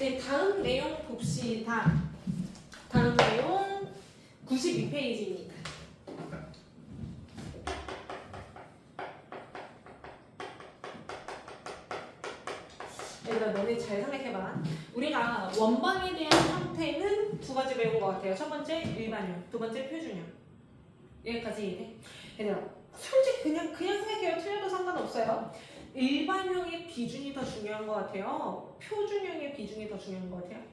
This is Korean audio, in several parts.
네, 다음 내용 봅시다. 다음 내용 92페이지입니다. 얘들아, 너네 잘 생각해봐. 우리가 원방에 대한 형태는 두 가지 배운 것 같아요. 첫 번째 일반형, 두 번째 표준형. 여기까지 이해돼? 얘들아, 솔직히 그냥 생각해요. 틀려도 상관없어요. 일반형의 비중이 더 중요한 것 같아요? 표준형의 비중이 더 중요한 것 같아요?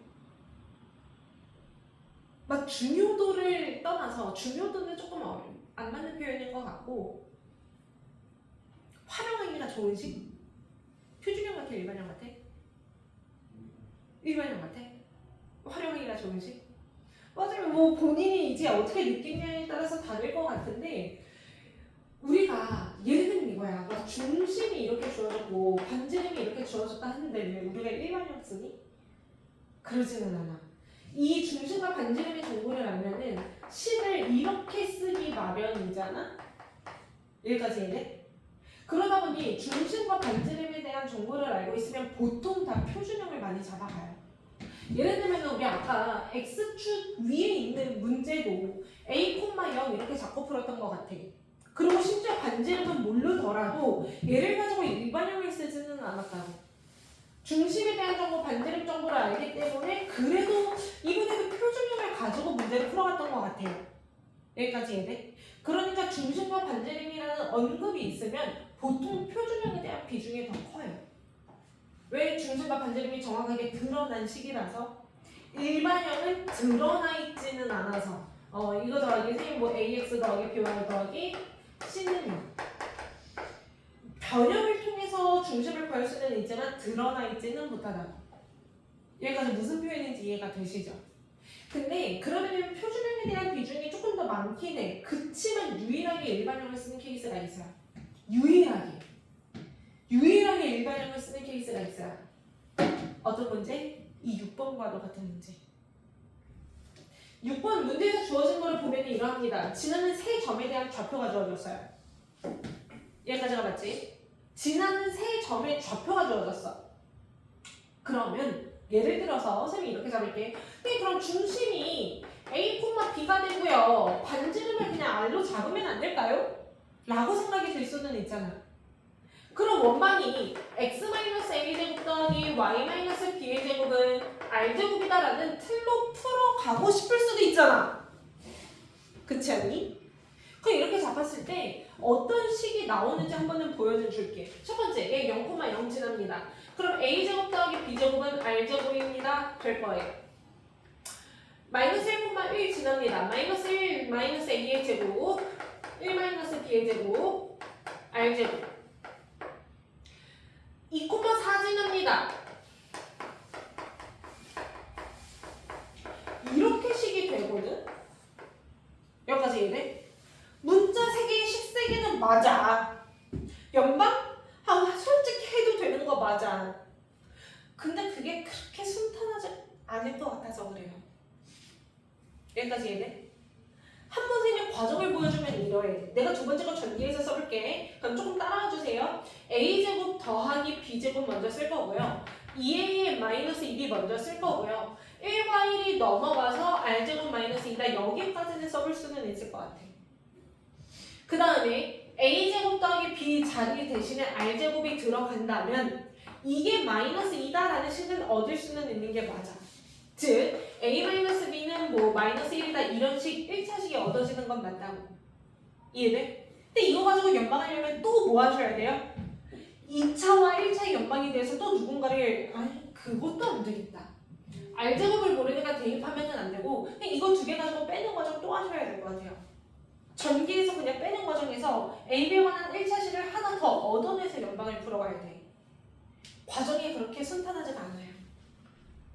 막 중요도를 떠나서, 중요도는 조금 안 맞는 표현인 것 같고, 활용하기가 좋은 식? 표준형 같아, 일반형 같아? 일반형 같아? 활용하기가 좋은 식? 맞아요. 뭐 본인이 이제 어떻게 느끼냐에 따라서 다를 것 같은데, 우리가 예를 들면 이거야. 막 중심이 이렇게 주어졌고 반지름이 이렇게 주어졌다 하는데 왜 우리가 일반형 쓰니? 그러지는 않아. 이 중심과 반지름의 정보를 알면은 식을 이렇게 쓰기 마련이잖아? 여기까지 이해돼? 그러다 보니 중심과 반지름에 대한 정보를 알고 있으면 보통 다 표준형을 많이 잡아가요. 예를 들면 우리 아까 X축 위에 있는 문제도 A, 0 이렇게 잡고 풀었던 것 같아. 그리고 심지어 반지름은 모르더라도 얘를 가지고 일반형을 쓰지는 않았다고. 중심에 대한 정보, 반지름 정보를 알기 때문에 그래도 이번에도 표준형을 가지고 문제를 풀어갔던 것 같아요. 여기까지 이해돼? 그러니까 중심과 반지름이라는 언급이 있으면 보통 표준형에 대한 비중이 더 커요. 왜? 중심과 반지름이 정확하게 드러난 식이라서. 일반형은 드러나 있지는 않아서. 이거 더하기 선생님 뭐 AX 더하기 BY 더하기 C는 변형을 통해서 중심을 구할 수는 있지만 드러나 있지는 못하다. 여기까지 무슨 표현인지 이해가 되시죠? 근데 그러면 표준형에 대한 비중이 조금 더 많긴 해. 그치만 유일하게 일반형을 쓰는 케이스가 있어요. 유일하게 일반형을 쓰는 케이스가 있어요. 어떤 문제? 이 6번과도 같은 문제. 6번 문제에서 주어진 거를 보면 이러합니다. 지나는 세 점에 대한 좌표가 주어졌어요. 여기까지가 맞지? 지나는 세 점의 좌표가 주어졌어. 그러면 예를 들어서 선생님이 이렇게 잡을게. 네, 그럼 중심이 A, B가 되고요. 반지름을 그냥 R로 잡으면 안 될까요? 라고 생각이 들 수는 있잖아. 그럼 원방이 x-a제곱 더하기 y-b의 제곱은 r제곱이다 라는 틀로 풀어가고 싶을 수도 있잖아. 그렇지 않니? 그럼 이렇게 잡았을 때 어떤 식이 나오는지 한번은 보여줄게. 첫 번째, 얘 0,0 지납니다. 그럼 a제곱 더하기 b제곱은 r제곱입니다. 될 거예요. 마이너스 1,1 지납니다. 마이너스 1, 마이너스 a의 제곱, 1 마이너스 b의 제곱, r제곱. 2,4 지납니다. 이렇게 식이 되거든? 여기까지 이해돼? 문자 3개의 식 3개는 맞아. 연방? 솔직히 해도 되는 거 맞아. 근데 그게 그렇게 순탄하지 않을 것 같아서 그래요. 여기까지 이해돼? 한 번 생긴 과정을 보여주면 이러해. 내가 두 번째 거 전기해서 써볼게. 그럼 조금 따라와 주세요. a제곱 더하기 b제곱 먼저 쓸 거고요. 2a 마이너스 2b 먼저 쓸 거고요. 1과 1이 넘어가서 r제곱 마이너스 2다 여기까지는 써볼 수는 있을 것 같아. 그 다음에 a제곱 더하기 b 자리 대신에 r제곱이 들어간다면 이게 마이너스 2다 라는 식은 얻을 수는 있는 게 맞아. 즉 a-b는 뭐 마이너스 1이다 이런 식 1차식이 얻어지는 건 맞다고. 이해돼? 근데 이거 가지고 연방하려면 또 뭐 하셔야 돼요? 2차와 1차의 연방에 대해서 또 누군가를 그것도 안 되겠다. r제곱을 모르니까 대입하면은 안 되고 그냥 이거 두 개 가지고 빼는 과정 또 하셔야 될 것 같아요. 전기에서 그냥 빼는 과정에서 AB에 관한 1차식을 하나 더 얻어내서 연방을 풀어가야 돼. 과정이 그렇게 순탄하지가 않아요.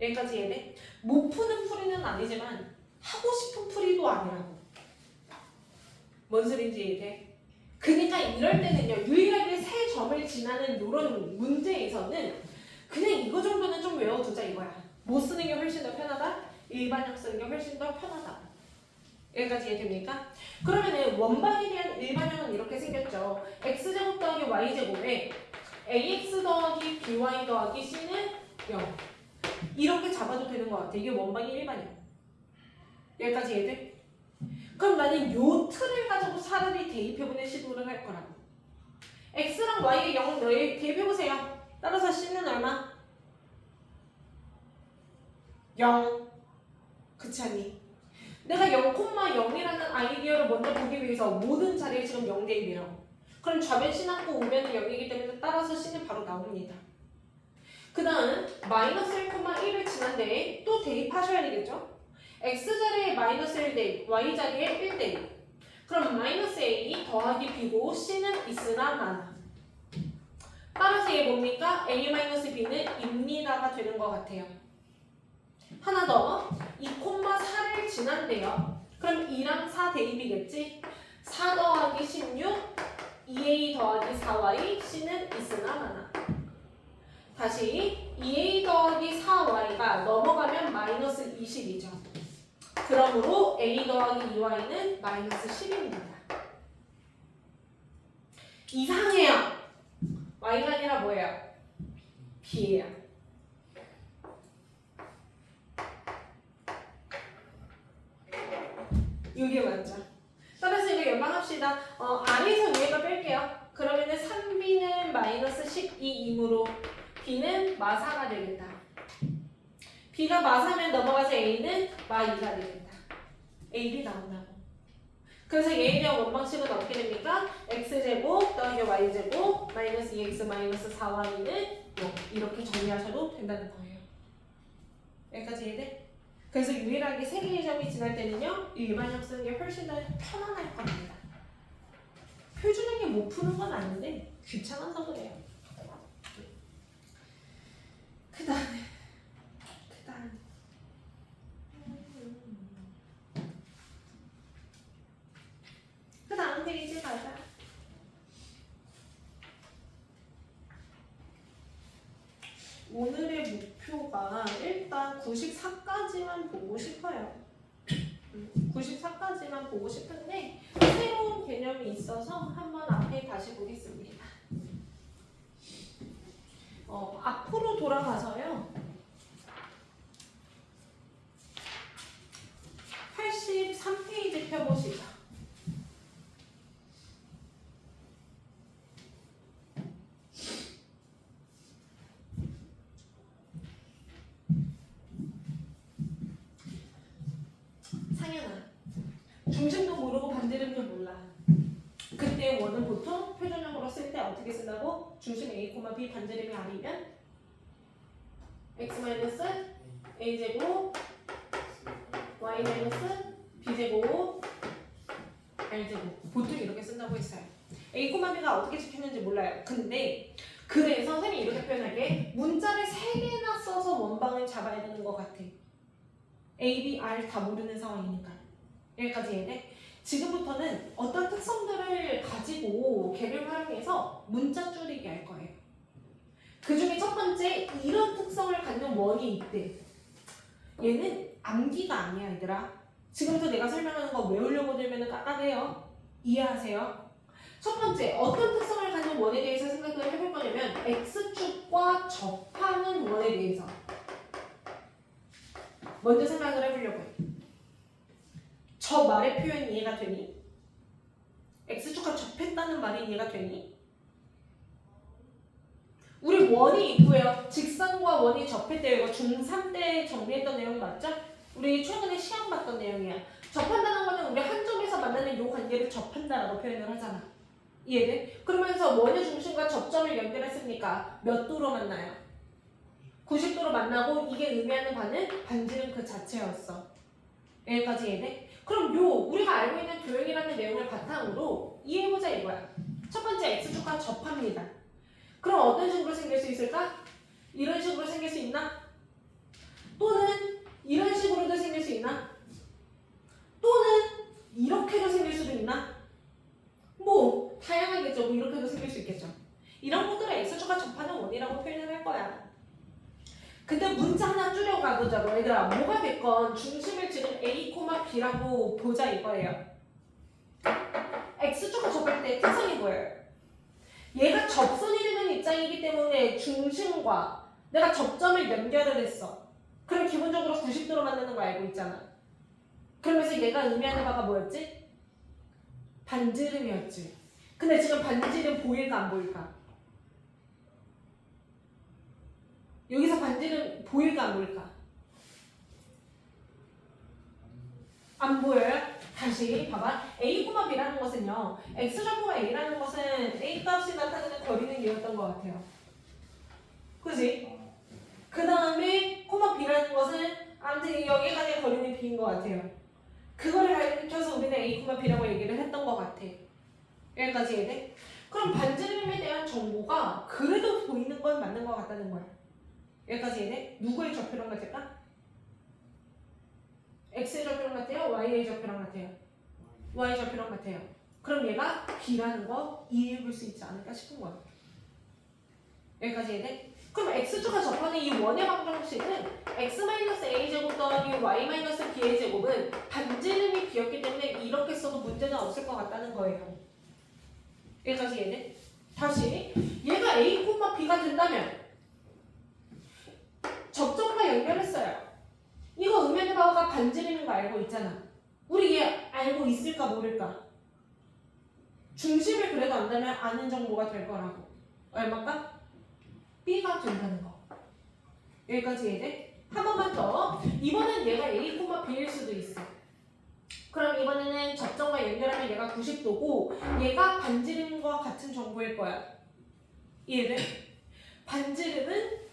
여기까지 이해돼? 못 푸는 풀이는 아니지만 하고 싶은 풀이도 아니라고. 뭔 소린지 이해돼? 그러니까 이럴 때는요. 유일하게 세 점을 지나는 이런 문제에서는 그냥 이거 정도는 좀 외워두자 이거야. 뭐 쓰는 게 훨씬 더 편하다? 일반형 쓰는 게 훨씬 더 편하다. 여기까지 이해됩니까? 그러면은 원방에 대한 일반형은 이렇게 생겼죠. x제곱 더하기 y제곱에 ax 더하기 by 더하기 c는 0. 이렇게 잡아도 되는 것 같아. 이게 원방이 일반이야. 여기까지 이해돼? 그럼 나는 요 틀을 가지고 차라리 대입해보는 시도를 할 거라고. x랑 y의 0 너희 대입해보세요. 따라서 c는 얼마? 0. 그치 않니? 내가 0,0이라는 아이디어를 먼저 보기 위해서 모든 자리에 지금 0 대입이라고. 그럼 좌변 c 남고 우변은 0이기 때문에 따라서 c는 바로 나옵니다. 그 다음 마이너스 1,1을 지난 데에 또 대입하셔야 되겠죠? x 자리에 마이너스 1 대입, y 자리에 1 대입. 그럼 마이너스 a 더하기 b고 c는 있으나 마나. 따라서 얘 뭡니까? a 마이너스 b는 입니다가 되는 것 같아요. 하나 더 2,4를 지난대요. 그럼 2랑 4 대입이겠지? 4 더하기 16 2a 더하기 4y c는 있으나 마나. 다시 2a 더하기 4y가 넘어가면 마이너스 20이죠. 그러므로 a 더하기 2y는 마이너스 10입니다. 이상해요. y가 아니라 뭐예요? b예요. 이게 맞죠? 따라서 이거 연방합시다. 아래에서 위에가 뺄게요. 그러면은 3b는 마이너스 12이므로 b는 마사가 되겠다. b가 마사면 넘어가서 a는 마2가 되겠다. ab 나온다고. 그래서 얘에 대한 원방식은 어떻게 됩니까? x제곱 더하기 y제곱 마이너스 2x 마이너스 4y는 0 이렇게 정리하셔도 된다는 거예요. 여기까지 이해돼? 그래서 유일하게 세 개의 점이 지날 때는요 일반형 쓰는 게 훨씬 더 편안할 겁니다. 표준형이 못 푸는 건 아닌데 귀찮아서 그래요. 그 다음 페이지 가자. 오늘의 목표가 일단 94까지만 보고 싶어요. 94까지만 보고 싶은데 새로운 개념이 있어서 한번 앞에 다시 보겠습니다. 앞으로 돌아가서요. 83페이지 펴보시죠. 중심도 모르고 반지름도 몰라. 그때 원은 보통 표준형으로 쓸 때 어떻게 쓴다고? 중심 a, b 반지름이 r이면 x-a제곱 y-b제곱 r제곱 보통 이렇게 쓴다고 했어요. a, b가 어떻게 적혔는지 몰라요. 근데 그래서 선생님이 이렇게 표현할게. 문자를 3개나 써서 원방을 잡아야 되는 것 같아. a, b, r 다 모르는 상황이니까. 여기까지 이해돼? 지금부터는 어떤 특성들을 가지고 걔를 활용해서 문자 줄이기 할 거예요. 그 중에 첫 번째, 이런 특성을 갖는 원이 있대. 얘는 암기가 아니야, 얘들아. 지금부터 내가 설명하는 거 외우려고 들면 깎아내요. 이해하세요? 첫 번째, 어떤 특성을 갖는 원에 대해서 생각을 해볼 거냐면 x축과 접하는 원에 대해서 먼저 생각을 해보려고 해. 저 말의 표현 이해가 되니? x축과 접했다는 말이 이해가 되니? 우리 원이 있고요. 직선과 원이 접했대요. 이거 중3 때 정리했던 내용 맞죠? 우리 최근에 시험 봤던 내용이야. 접한다는 거는 우리 한 점에서 만나는 이 관계를 접한다라고 표현을 하잖아. 이해돼? 그러면서 원의 중심과 접점을 연결했으니까 몇 도로 만나요? 90도로 만나고 이게 의미하는 바는 반지름 그 자체였어. 여기까지 이해돼? 그럼 우리가 알고 있는 교육이라는 내용을 바탕으로 이해해보자 이거야. 첫 번째 x축과 접합니다. 그럼 어떤 식으로 생길 수 있을까? 이런 식으로 생길 수 있나? 또는 이런 식으로도 생길 수 있나? 또는 이렇게도 생길 수도 있나? 뭐 다양하겠죠. 뭐 이렇게도 생길 수 있겠죠. 이런 것들을 x축과 접하는 원이라고 표현을 할 거야. 근데 문자 하나 줄여가보자고. 얘들아 뭐가 됐건 중심을 지금 A, B라고 보자 이거예요. x축과 접할 때 특성이 뭐예요? 얘가 접선이 되는 입장이기 때문에 중심과 내가 접점을 연결을 했어. 그럼 기본적으로 90도로 만드는 거 알고 있잖아. 그러면서 얘가 의미하는 바가 뭐였지? 반지름이었지. 근데 지금 반지름 보일까 안 보일까? 여기서 반지름 보일까 안 보일까? 안 보여요? 다시 봐봐. A, B라는 것은요. X좌표가 A라는 것은 A 값이 나타내는 거리는 얘였던 것 같아요. 그지? 그 다음에 B라는 것은 아무튼 여기까지의 거리는 B인 것 같아요. 그거를 가리켜서 우리는 A, B라고 얘기를 했던 것 같아. 여기까지 이해돼? 그럼 반지름에 대한 정보가 그래도 보이는 건 맞는 것 같다는 거야. 여기까지 이해돼? 누구의 좌표랑 같을까? X의 좌표랑 같아요? Y의 좌표랑 같아요? Y의 좌표랑 같아요. 그럼 얘가 B라는 거 이해해 볼 수 있지 않을까 싶은 거야. 여기까지 이해돼? 그럼 X축과 접하는 이 원의 방정식은 X-A제곱 더하기 Y-B의 제곱은 반지름이 B였기 때문에 이렇게 써도 문제는 없을 것 같다는 거예요. 여기까지 이해돼? 다시 얘가 A, B가 된다면 접점과 연결했어요. 이거 의미하는 바가 반지름인 거 알고 있잖아. 우리 얘 알고 있을까 모를까? 중심을 그래도 안다면 아는 정보가 될 거라고. 얼마까? B가 된다는 거. 여기까지 이해돼? 한 번만 더. 이번엔 얘가 A, B일 수도 있어. 그럼 이번에는 접점과 연결하면 얘가 90도고 얘가 반지름과 같은 정보일 거야. 이해돼? 반지름은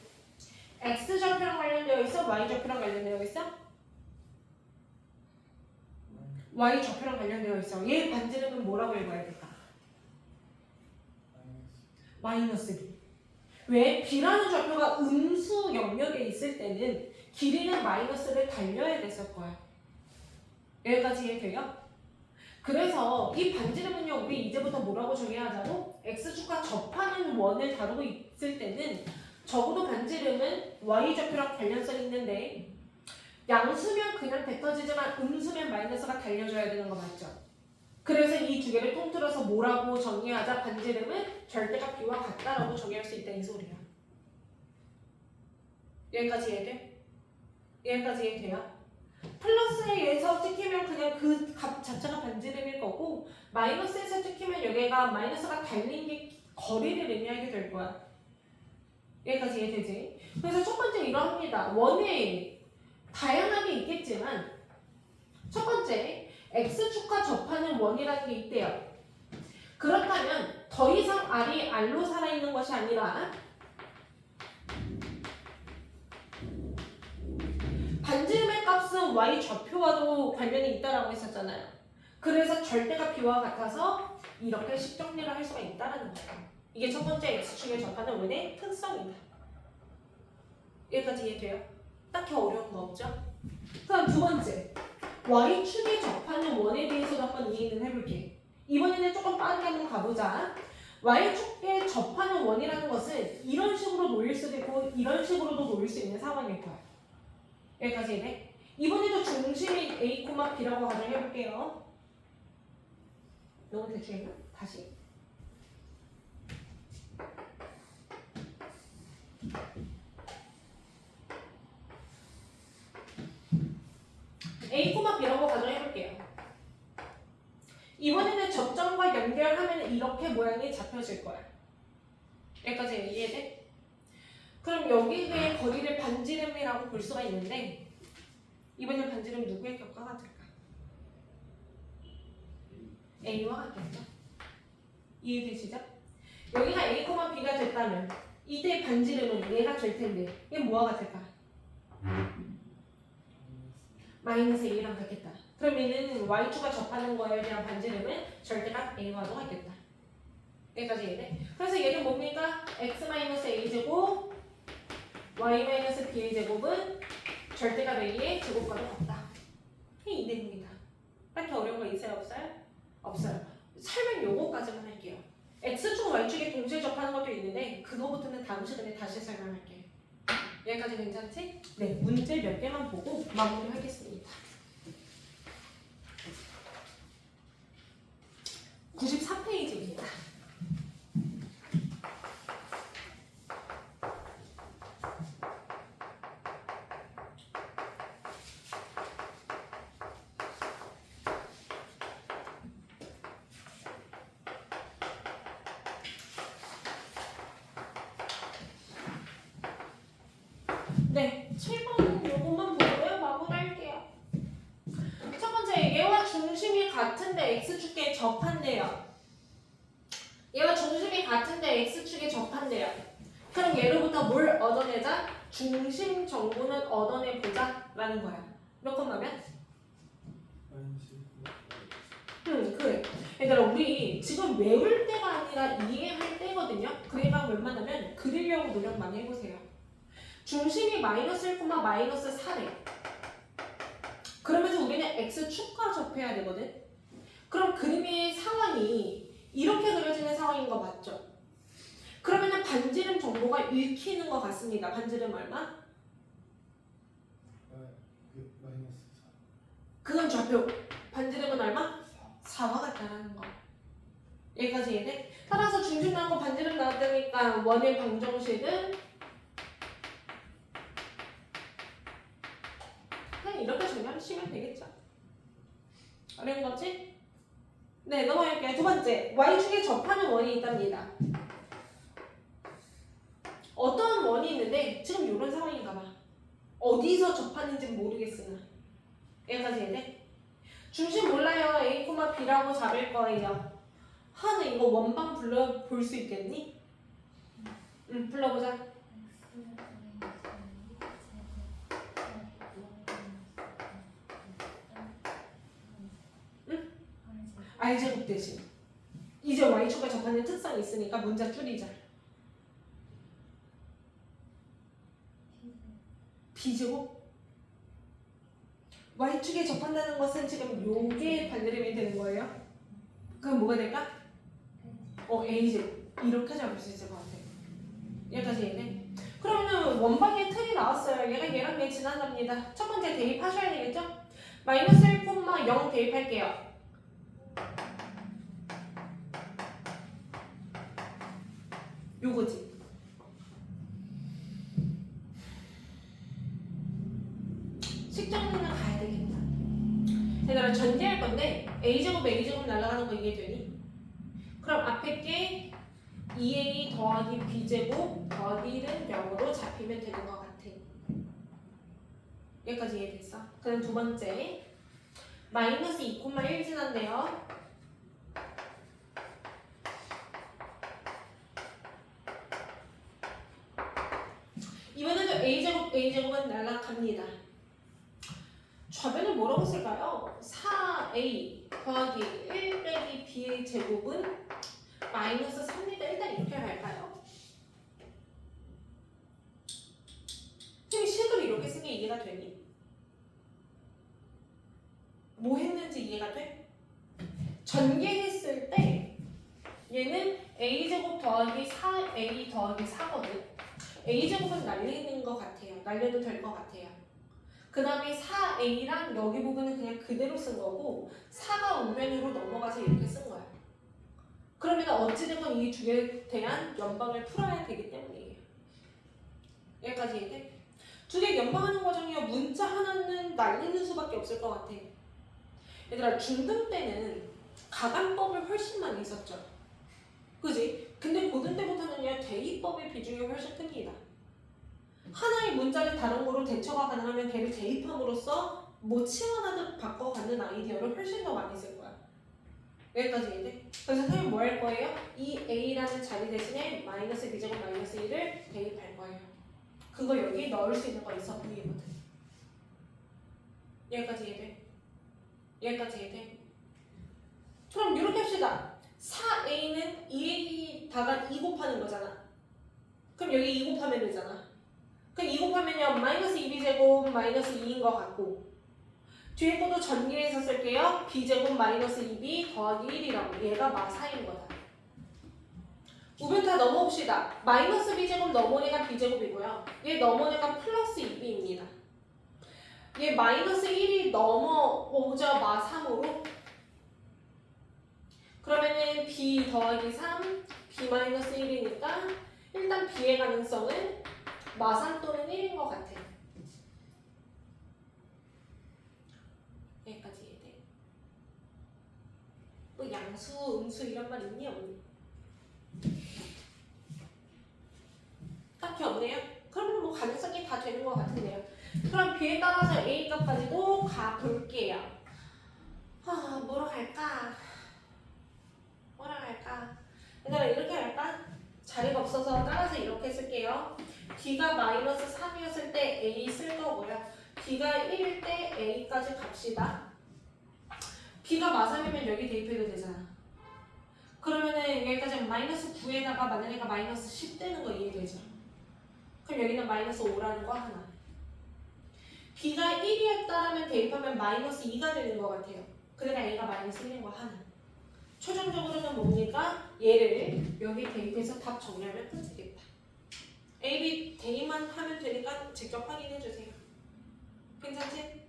X좌표랑 관련되어 있어? Y좌표랑 관련되어 있어? Y좌표랑 관련되어 있어. 얘 반지름은 뭐라고 읽어야 될까? 마이너스 B. 왜? B라는 좌표가 음수 영역에 있을 때는 길이는 마이너스를 달려야 됐을 거야. 여기까지 이해돼요? 그래서 이 반지름은요, 우리 이제부터 뭐라고 정의하자고? X축과 접하는 원을 다루고 있을 때는 적어도 반지름은 Y좌표랑 관련성이 있는데 양수면 그냥 뱉어지지만 음수면 마이너스가 달려줘야 되는 거 맞죠? 그래서 이 두 개를 통틀어서 뭐라고 정의하자? 반지름은 절대가 B와 같다라고 정의할 수 있다 이 소리야. 여기까지 이해돼? 여기까지 이해돼요? 플러스에 의해서 찍히면 그냥 그 값 자체가 반지름일 거고 마이너스에서 찍히면 여기가 마이너스가 달린 게 거리를 의미하게 될 거야. 여기까지 이해되지? 그래서 첫 번째 이러합니다. 원에 다양하게 있겠지만 첫 번째 X축과 접하는 원이라는 게 있대요. 그렇다면 더 이상 R이 R로 살아있는 것이 아니라 반지름의 값은 Y 좌표와도 관련이 있다라고 했었잖아요. 그래서 절대가 B와 같아서 이렇게 식정리를 할 수가 있다라는 거예요. 이게 첫 번째 X축에 접하는 원의 특성이다. 여기까지 이해돼요? 딱히 어려운 거 없죠? 그럼 두 번째 Y축에 접하는 원에 대해서도 한번 이해는 해볼게. 이번에는 조금 빠르게 한번 가보자. Y축에 접하는 원이라는 것은 이런 식으로 놓일 수도 있고 이런 식으로도 놓일 수 있는 상황일 거야. 여기까지 이해? 이번에도 중심이 A, B라고 가정해볼게요. 너무 대충 했나? 다시. A, B라고 가정해볼게요. 이번에는 접점과 연결하면 이렇게 모양이 잡혀질 거야. 여기까지 이해돼? 그럼 여기의 거리를 반지름이라고 볼 수가 있는데 이번엔 반지름 누구의 격과 같을까? A와 같겠죠? 이해되시죠? 여기가 A, B가 됐다면 이때 반지름은 얘가 될 텐데 얘 뭐와 같을까? 마이너스 A랑 같겠다. 그럼 얘는 Y축과 접하는 거에 대한 반지름은 절대가 A와도 같겠다. 여기까지 이해돼? 그래서 얘는 뭡니까? X-A제곱 Y-B의 제곱은 절대가 A의 제곱과도 같다. 이게 이대입니다. 딱히 어려운 거 있어요? 없어요? 없어요. 설명 요거까지만 할게요. X축, Y축에 동시에 접하는 것도 있는데 그거부터는 다음 시간에 다시 설명할게요. 여기까지 괜찮지? 네, 문제 몇 개만 보고 마무리하겠습니다. 94페이지입니다. 네, 7번 요것만 보고요. 마무리할게요. 첫 번째, 얘와 중심이 같은데 x축에 접한대요. 얘와 중심이 같은데 x축에 접한대요. 그럼 얘로부터 뭘 얻어내자? 중심 정보는 얻어내보자 라는 거야. 몇 컷나면? 그래. 얘들아, 우리 지금 외울 때가 아니라 이해할 때거든요. 그래가 웬만하면 그리려고 노력 많이 해보세요. 중심이 마이너스 1, 마이너스 4래. 그러면서 우리는 x축과 접해야 되거든. 그럼 그림의 상황이 이렇게 그려지는 상황인 거 맞죠? 그러면은 반지름 정보가 읽히는 것 같습니다. 반지름 얼마? 그건 좌표. 반지름은 얼마? 4와 같다라는 거. 여기까지 이해돼? 따라서 중심 나왔고 반지름 나왔다니까 원의 방정식은 그냥 이렇게 정리하시면 되겠죠. 어려운 거지? 네, 넘어갈게요. 두 번째, y축에 접하는 원이 있답니다. 어떤 원이 있는데 지금 이런 상황인가 봐. 어디서 접하는지 모르겠으나 여기까지 이해돼? 중심 몰라요. A, B라고 잡을 거예요. 하는 이거 원방 불러볼 수 있겠니? 응, 불러보자. 응? R제곱 대신 이제 Y축과 접하는 특성이 있으니까 문자 줄이자. B제곱? Y축에 접한다는 것은 지금 요게 반지름이 되는 거예요. 그럼 뭐가 될까? A제곱. 이렇게 잡을 수 있을 것 같아. 여기까지 이해돼? 그러면은 원방의 틀이 나왔어요. 얘가 얘랑 얘 지나갑니다. 첫 번째 대입하셔야 되겠죠? 마이너스 1, 0 대입할게요. 요거지. 식정리는 가야 되겠다. 얘들아 전제할 건데 A제곱 날아가는 거 이해되니? 그럼 앞에 게 2A 더하기 B제곱 더하기 1은 0으로 잡히면 되는 것 같아. 여기까지 이해됐어? 그럼 두 번째 마이너스 2,1 지난대요. 이번에도 A제곱은 날아갑니다. 좌변을 뭐라고 쓸까요? 4A 더하기 1 빼기 B의 제곱은 마이너스 3입니다. 일단 이렇게 할까요? 지금 식을 이렇게 쓴 게 이해가 되니? 뭐 했는지 이해가 돼? 전개했을 때 얘는 A제곱 더하기 4A 더하기 4거든. A제곱은 날리는 것 같아요. 날려도 될 것 같아요. 그 다음에 4A랑 여기 부분은 그냥 그대로 쓴 거고 4가 우변으로 넘어가서 이렇게 쓴 거야. 그러면 어찌됐건 이 두 개에 대한 연방을 풀어야 되기 때문이에요. 여기까지 이해돼? 두 개 연방하는 과정이요. 문자 하나는 날리는 수밖에 없을 것 같아. 얘들아 중등 때는 가간법을 훨씬 많이 썼죠. 그지? 근데 고등 때부터는요. 대입법의 비중이 훨씬 큽니다. 하나의 문자를 다른 거로 대처가 가능하면 걔를 대입함으로써 뭐 치환하듯 바꿔가는 아이디어를 훨씬 더 많이 쓸 거야. 여기까지 이해돼? 그래서 선생님 뭐 할 거예요? 이 A라는 자리 대신에 마이너스 B제곱 마이너스 1을 대입할 거예요. 그거 여기 넣을 수 있는 거 있어 보이거든. 여기까지 이해돼? 여기까지 이해돼? 그럼 이렇게 합시다. 4A는 2A다가 2 곱하는 거잖아. 그럼 여기 2 곱하면 되잖아. 그럼 2 곱하면요 마이너스 2B제곱 마이너스 2인 것 같고 뒤에 것도 전개해서 쓸게요. B제곱 마이너스 2B 더하기 1이라고. 얘가 마4인 거다. 우변 다 넘어옵시다. 마이너스 B제곱 넘어온 애가 B제곱이고요. 얘 넘어온 애가 플러스 2B입니다. 얘 마이너스 1이 넘어오죠. 마3으로. 그러면은 B 더하기 3, B 마이너스 1이니까 일단 B의 가능성은 마3 또는 1인 것 같아. 여기까지 이해돼? 뭐 양수, 음수 이런 말 있니 없니? 딱히 없네요? 그러면 뭐 가능성이 다 되는 것 같아요. 그럼 B에 따라서 A 값까지도 가볼게요. 뭐로 갈까? 뭐로 갈까? 얘들아 이렇게 할까? 자리가 없어서 따라서 이렇게 쓸게요. B가 마이너스 3이었을 때 A 쓸 거고요. B가 1일 때 A까지 갑시다. B가 마3이면 여기 대입해도 되잖아. 그러면은 여기까지 마이너스 9에다가 만약에 마이너스 10 되는 거 이해되죠? 그럼 여기는 마이너스 5라는 거 하나. B가 1이었다라면 대입하면 마이너스 2가 되는 것 같아요. 그러니까 A가 마이너스 1인 거 하나. 최종적으로는 뭡니까? 얘를 여기 대입해서 답 정리하면 끝이겠다. A, B 대입만 하면 되니까 직접 확인해주세요. 괜찮지?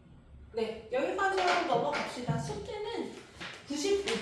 네, 여기까지 하고 넘어갑시다. 숙제는 95